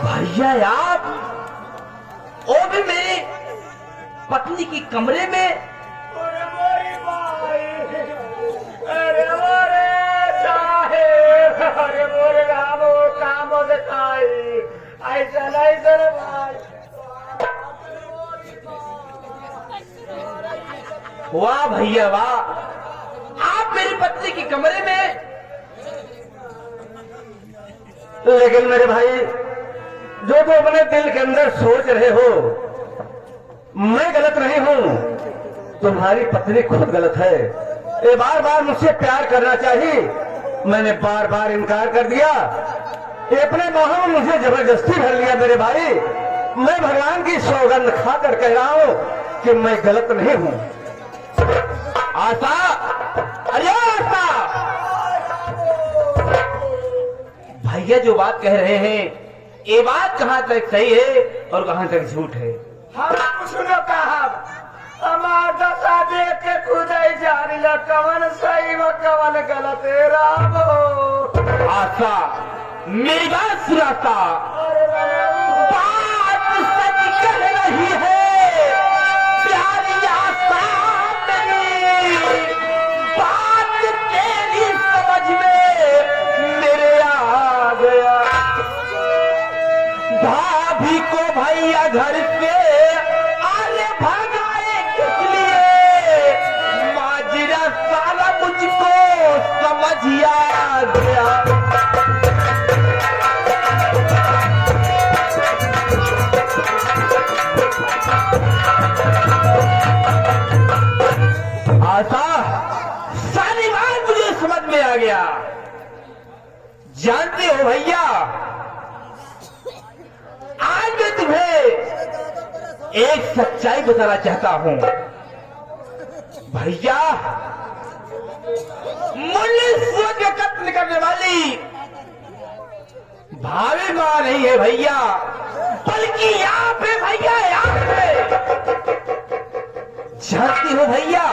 भैया यार, वो भी मेरे पत्नी की कमरे में। अरे मोरी भाई, अरे मोरे साहेब, अरे मोरे रामो काम दिखाई ऐसा भाई। वाह भैया वाह, आप मेरी पत्नी की कमरे में। लेकिन मेरे भाई, जो तो अपने दिल के अंदर सोच रहे हो, मैं गलत नहीं हूं, तुम्हारी पत्नी खुद गलत है। ये बार बार मुझसे प्यार करना चाहिए, मैंने बार बार इनकार कर दिया। ये अपने बाहों में मुझे जबरदस्ती भर लिया। मेरे भाई, मैं भगवान की सौगंध खाकर कह रहा हूं कि मैं गलत नहीं हूं। आशा, अरे आशा, भैया जो बात कह रहे हैं, ये बात कहां तक सही है और कहां तक झूठ है? हम कुछ न कहा, हमार दशा देख के खुद ही जानी ला कवन सही व कवन गलत है। रामो आशा, मेरी बात सुनाता, बात सच कह रही है प्यारी आशा मेरी, बात तेरी समझ में मेरे आ गया। भाभी को भैया घर से आने भगाए किस लिए, माजरा सारा मुझको समझ आ गया। आशा, सारी बात मुझे समझ में आ गया। जानते हो भैया, आज मैं तुम्हें एक सच्चाई बताना चाहता हूं। भैया, मुझे सोच के कत्ल करने वाली भाभी मां नहीं है भैया, बल्कि यहाँ पे भैया, यहाँ पे। जानती हो भैया,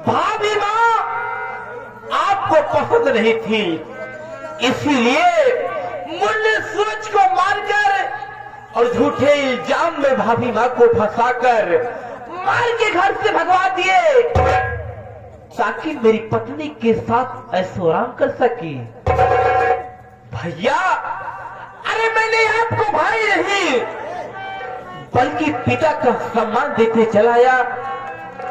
भाभी मां आपको पसंद नहीं थी, इसीलिए मुन्ने सूरज को मारकर और झूठे इल्जाम में भाभी मां को फंसाकर मार के घर से भगवा दिए, ताकि मेरी पत्नी के साथ ऐशो आराम कर सकी। भैया, अरे मैंने आपको भाई नहीं बल्कि पिता का सम्मान देते चलाया,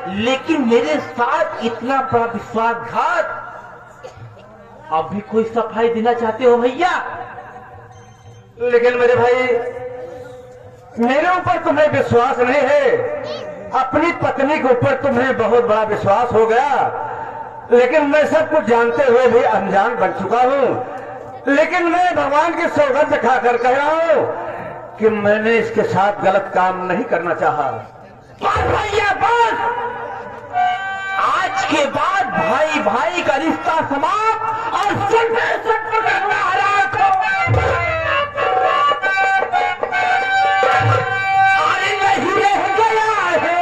लेकिन मेरे साथ इतना बड़ा विश्वासघात। अभी कोई सफाई देना चाहते हो भैया? लेकिन मेरे भाई, मेरे ऊपर तुम्हें विश्वास नहीं है, अपनी पत्नी के ऊपर तुम्हें बहुत बड़ा विश्वास हो गया। लेकिन मैं सब कुछ जानते हुए भी अनजान बन चुका हूँ। लेकिन मैं भगवान की सौगंध खाकर कह रहा हूँ कि मैंने इसके साथ गलत काम नहीं करना चाहा। बस भैया बस, आज के बाद भाई भाई का रिश्ता समाप्त और सट करना हराम को। अरे नहीं रह गया है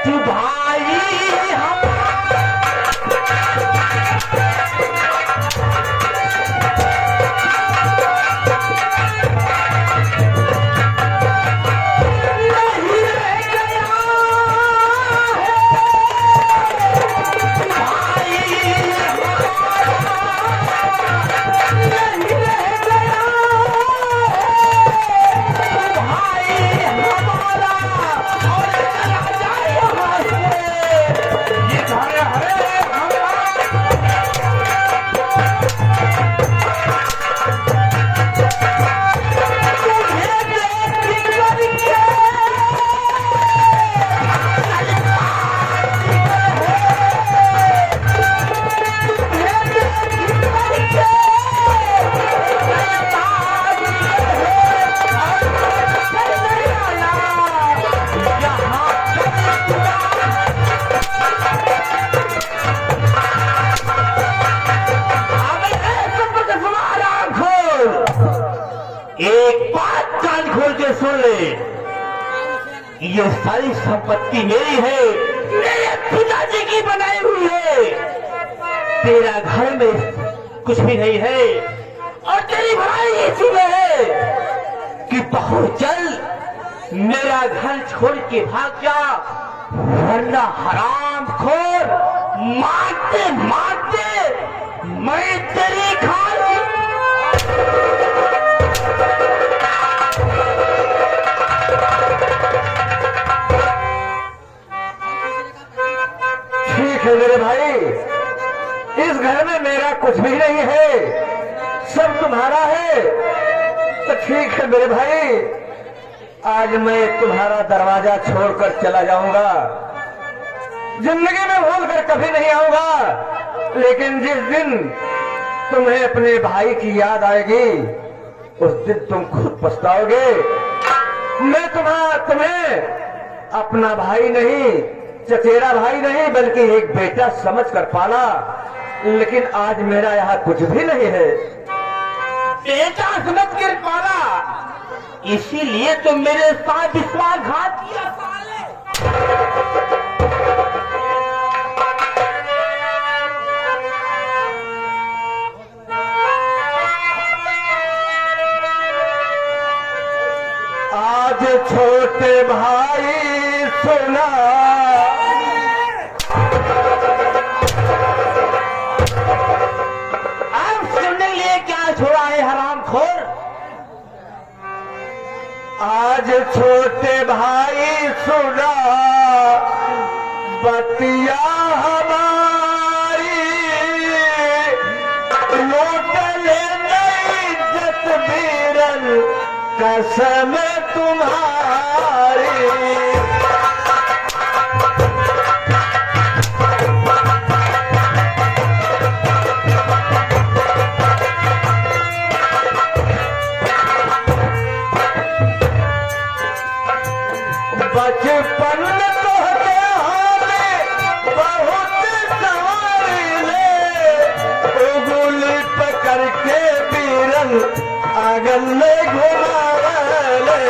तू भाई हम एक बात कान खोल के सुन ले, ये सारी संपत्ति मेरी है, मेरे पिताजी की बनाई हुई है। तेरा घर में कुछ भी नहीं है और तेरी भलाई इसी में है कि बहुत जल्द मेरा घर छोड़ के भाग जा, वरना हरामखोर मारते मारते मैं तेरी खाल। ठीक है मेरे भाई, इस घर में मेरा कुछ भी नहीं है, सब तुम्हारा है। तो ठीक है मेरे भाई, आज मैं तुम्हारा दरवाजा छोड़कर चला जाऊंगा। जिंदगी में भूल कर कभी नहीं आऊंगा, लेकिन जिस दिन तुम्हें अपने भाई की याद आएगी उस दिन तुम खुद पछताओगे। मैं तुम्हें अपना भाई नहीं, चचेरा भाई नहीं, बल्कि एक बेटा समझ कर पाला, लेकिन आज मेरा यहाँ कुछ भी नहीं है। बेटा समझ कर पाला, इसीलिए तो मेरे साथ विश्वासघात किया साले। आज छोटे भाई सुना, अब सुनने लिए क्या छोड़ा है हरामखोर। आज छोटे भाई सुना बतिया हमारी, लौट ले नई इज्जत बीरन कसम तुम्हारी। बचपन में तोहके हमें बहुत सवारी ले, उंगली पकड़ के बीरन आंगन में घुमावले।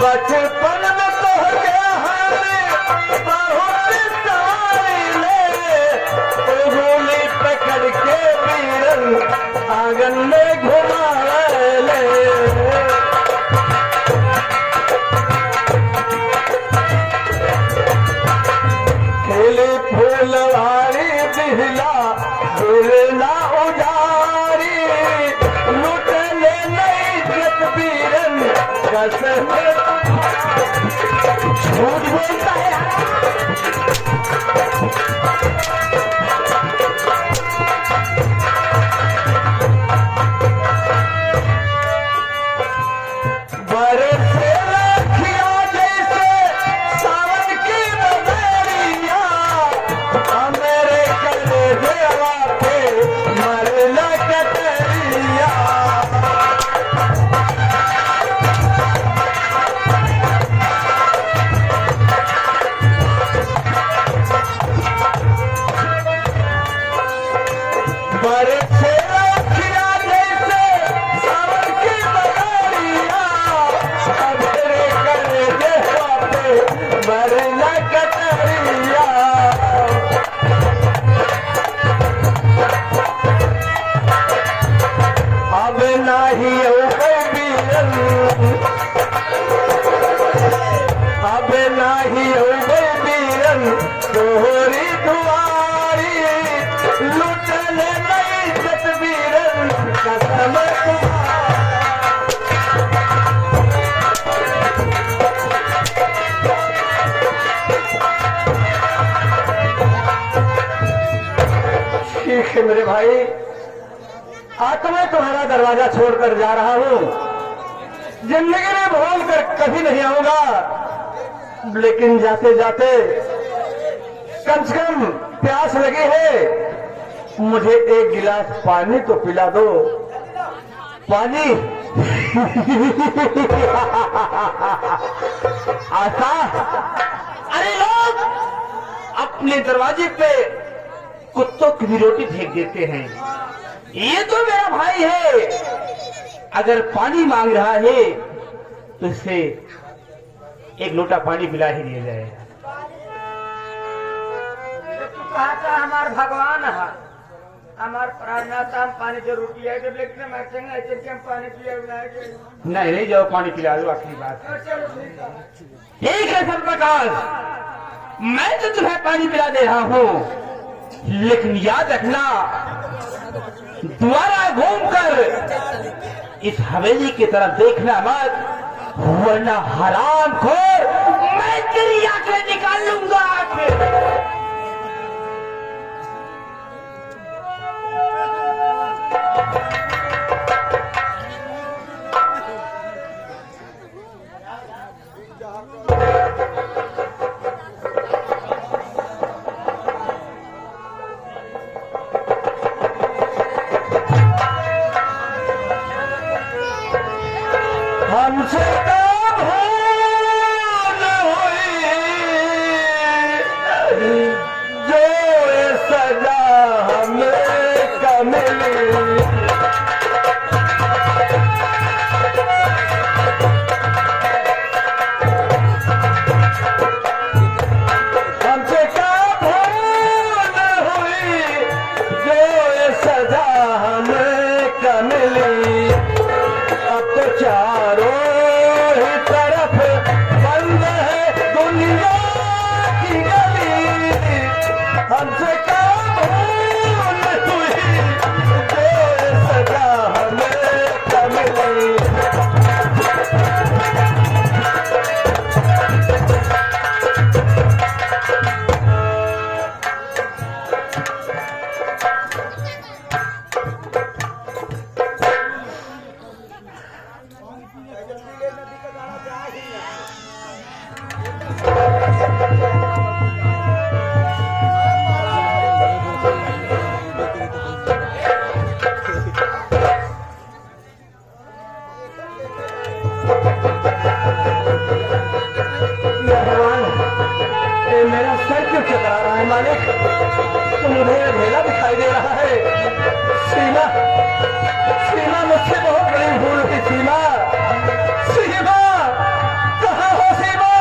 बचपन में तोहके हमें बहुत सवारी ले, उंगली पकड़ के बीरन आंगन में घुमावले। खेली फूलवारी बिहला बिरला उजारी, लुट ले नई इज्जत बीरन कसम। झूठ बोलता है बरसे राखिया जैसे सावन की बदरिया, मेरे कलेजे पे मरला कटरिया। बरसे राखिया जैसे सावन की बदरिया, मेरे कलेजे पे मरला कटरिया। अब नाही बीरन, अब नाही बीरन तोहरी दुआरी, लुट ले नई इज्जत बीरन कसम तुम्हारी। ठीक है मेरे भाई, आज तो मैं तुम्हारा दरवाजा छोड़कर जा रहा हूं। जिंदगी में भूल कर कभी नहीं आऊंगा, लेकिन जाते जाते कम से कम प्यास लगी है, मुझे एक गिलास पानी तो पिला दो। पानी आशा, अरे लोग अपने दरवाजे पे कुत्तों की भी रोटी फेंक देते हैं। ये तो मेरा भाई है, अगर पानी मांग रहा है तो इसे एक लोटा पानी पिला ही दिया जाए। तू कहा हमार भगवान है, हमार प्राणनाथ, हम पानी जरूर पिया जब लेकिन हम ऐसे हम पानी पिया नहीं नहीं, जाओ पानी पिला दो, आखिरी बात। ठीक है सर्वप्रकाश, मैं तो तुम्हें पानी पिला दे रहा हूँ, लेकिन याद रखना दोबारा घूमकर इस हवेली की तरफ देखना मत, वरना हराम खोर मैं तेरी आंखें निकाल लूंगा। हमसे कब भूल हुई जो ये सजा हमें कब मिली। हमसे कब भूल हुई जो ये सजा हमें कब मिली। अब तो चारों ही तरफ बंद है दुनिया की गली। हमसे कब भूल हुई जो ये सजा हमें कब मिली। भगवान, ये मेरा सर क्यों चकरा रहा है मालिक? तो मुझे अधेला दिखाई दे रहा है। सीमा, सीमा, मुझसे बहुत बड़ी भूल हुई। सीमा, सीमा, कहाँ हो सीमा?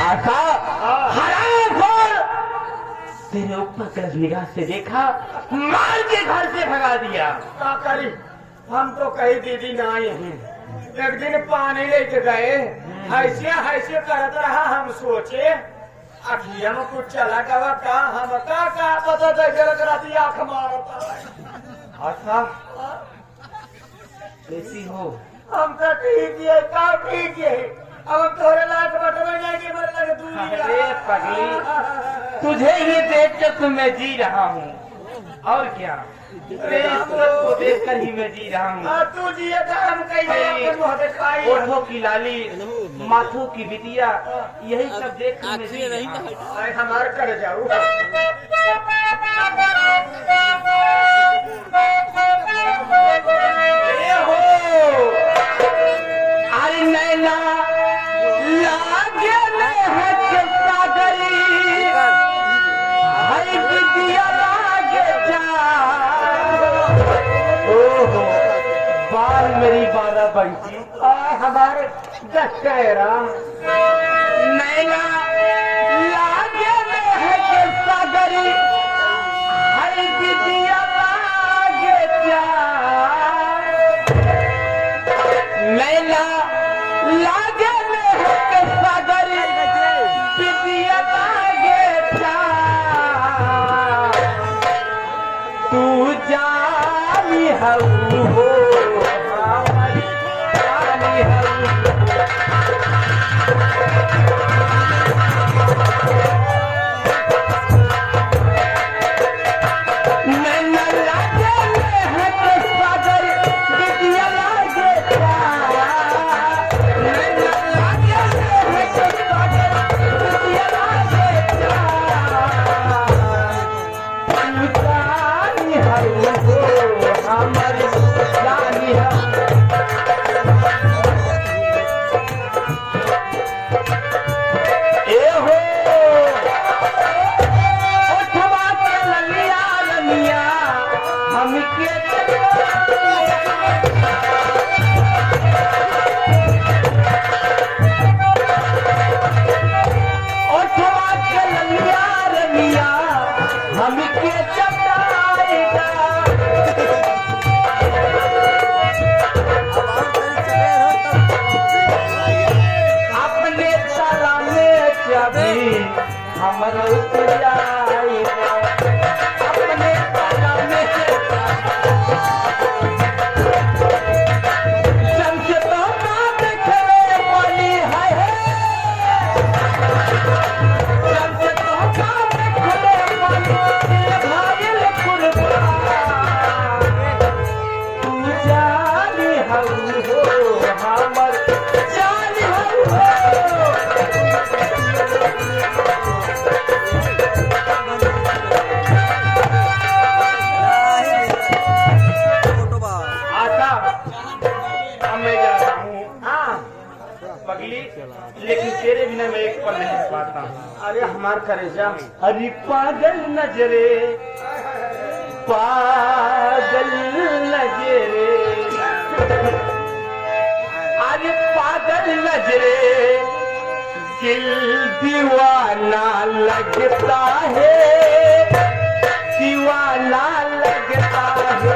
आशा, हराम खोर, तेरे ऊपर कर निगाह से देखा, मार के घर से भगा दिया। का करी, हम तो कही दीदी ना आए हैं। एक दिन पानी लेके गए, ऐसे ऐसे करत रहा, हम सोचे अखिया में कुछ चला गवा का, हम का पता था जरक राती आंख मारता। आशा, कैसी हो? हम तो ठीक है, का ठीक है। अब हम तोरे लाख बटवा जाएंगे, मेरे लगे दूरी। अरे पगली, तुझे ही देख कर तो मैं जी रहा हूँ, और क्या, तेरी सूरत को देख कर ही मैं जी रहा हूँ। तू जी हम कहीं ओठों की लाली, माथों की बिटिया, यही सब देख कर मैं जी रहा हूँ। हमार कर जाऊ। ए हो, अरे नैना लागे महक सागरी, हर बिटिया लागे चाँद। ओहो, बाल मेरी बारह बंकी, हमारे दशहरा नैना लागे महक सागरी, हर बिटिया लागे चाँद। नैना लागे महक सागरी, बिटिया लागे चाँद। तू जानी हऊ हो, हमारी जानी हऊ। नैना लागे महक सागरी, बिटिया लागे चाँद। नैना लागे महक सागरी, हमरो सुजाई अपने काना में चमके तो बात करे बोली है चमके तो बात करे बोली भाईल कुर्बान तू जानी हऊ हो हमर जानी हऊ हो आता अब मैं जाता हूँ। हाँ पगली, लेकिन तेरे बिना मैं एक पल नहीं रह पाता। अरे हमार करेजा हरी पागल नजरे पागल नजरे अरे पागल नजरे दिल दीवाना लगता है दीवाना लगता है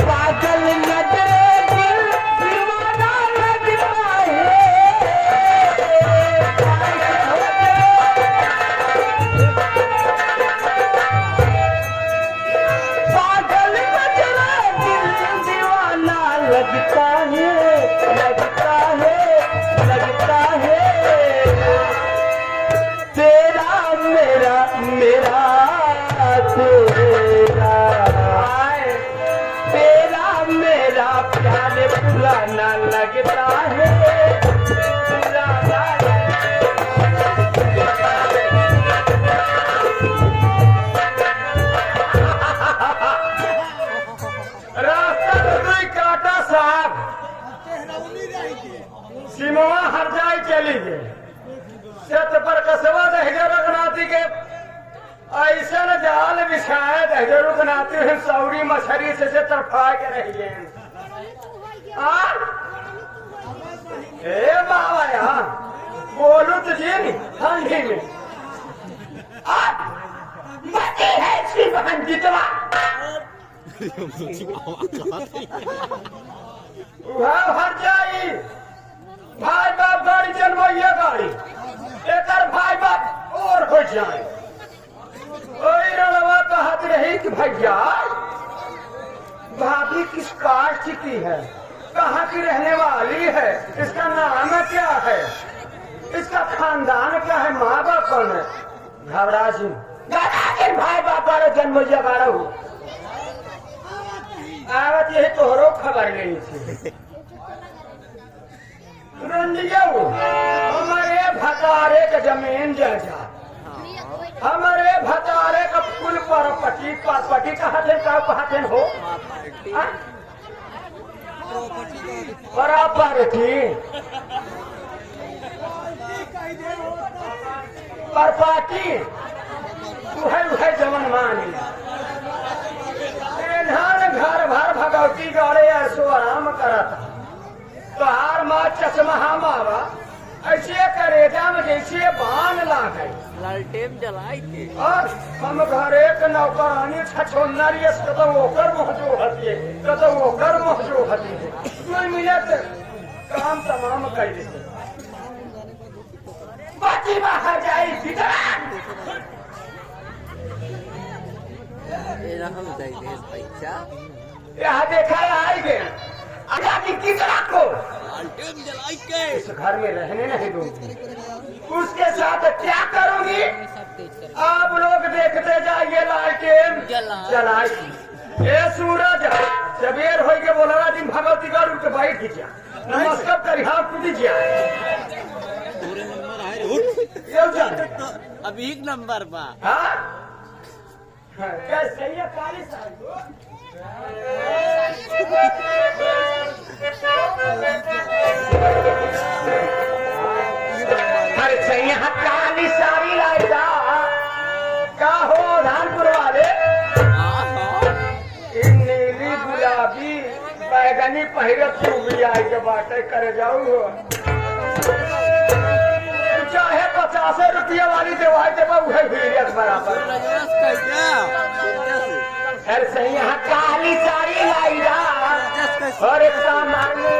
पागल नजरे दिल दीवाना लगता पागल नजरे दिल दीवाना लगता लगता लगता है तेरा मेरा मेरा तेरा तेरा मेरा प्यार पुराना लगता है पुराना रास्ता में कोई काटा साहब सिमवा हर जाए चली गए सत पर कसवा दहजर रघुनाथी के ऐसा न जाल बिछाए दहजर रघुनाथी है सौरी मछरी से तरफा के रही है। ए बाबा यहाँ बोलू तुझे ठंडी में मती है इसकी बहन जितवा वह हर जाई भाई बाप गाड़ी चलवाइए गाड़ी एक भाई बाप और हो जाए ओई रणवा कहत रही कि भैया भाभी किस कास्ट की है कहाँ की रहने वाली है इसका नाम क्या है इसका खानदान क्या है माँ बाप कौन है घबरा सिंह भाई बाप वाले जन्म जगाड़ा हूँ आवत यही तोहरो खबर नहीं थी रंजिया हमारे भतारे का जमीन जायजा हमारे भतारे का कुल परपटी कहते हो परपटी परपाटी वह जमन मानी धान घर भर भगवती गौड़े ऐसो आराम करता तोहार माँ चश्मा मावा ऐसे करेजा में जैसे बान ला गई लालटेन जलाई थे और हम घरे के नौकरानी छछोन्नर ये कतो ओकर महजो हती कतो ओकर महजो हती कोई मिलत काम तमाम कर देते बाकी बाहर जाई भीतर मेरा हम दे दे पैसा यहाँ देखा आई गए आजादी कितना को लालटेन जलाई के इस घर में रहने नहीं दूंगी उसके साथ क्या करूंगी आप लोग देखते जाइए लालटेन जलाई ये सूरज सबेर हो के बोला दिन भगवती गढ़ उठ के बैठ गया नमस्कार करी हाँ कूदी पूरे नंबर आए अब एक नंबर बा हाँ कैसे ये काली साड़ी अरे सही काली साड़ी लाइदा का हो धानपुर वाले नीली गुलाबी बैगनी पहिरत तू भी आई के बाटे करे जाऊ चाहे 50 रुपया वाली दवाई देवा वही हीरियत बराबर रजवास का क्या चिंता से अरे सही यहाँ काली साड़ी लाई जा रजवास का और एक सामान्य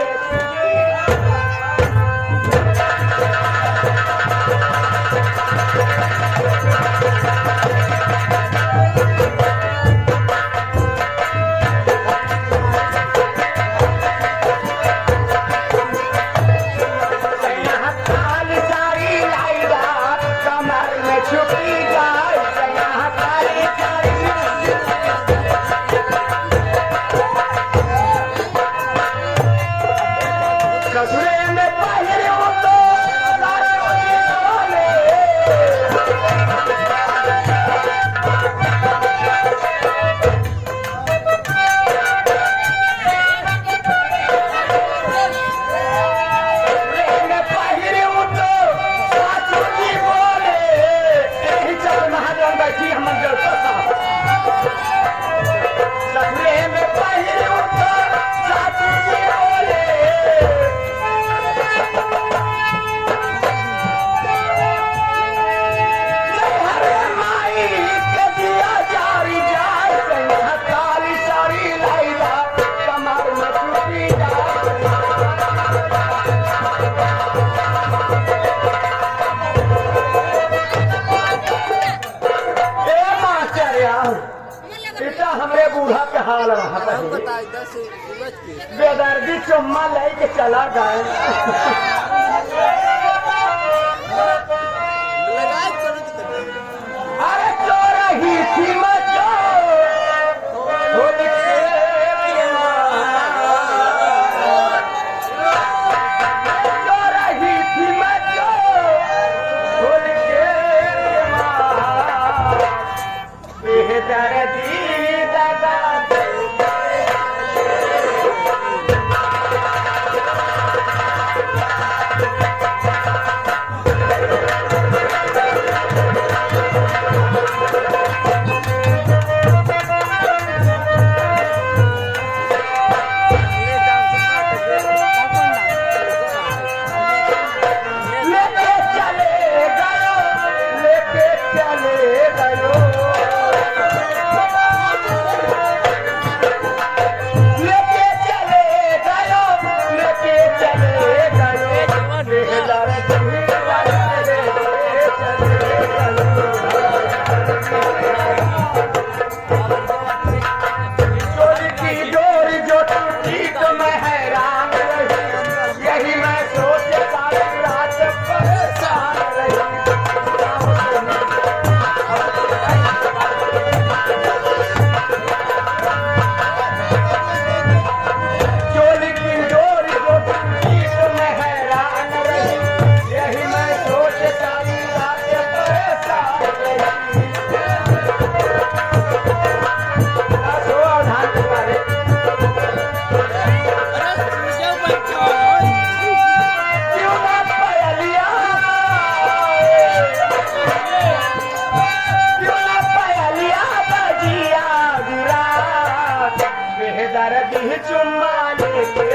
हमरे बूढ़ा के हाल रहा हम बताए 10 सूरज के बेदर्दी चुम्मा ले के चला गए लगाए चलो की तक अरे चोरा ही थी मचो चोरा ही थी मचो बेदर्दी चुम्मा लेके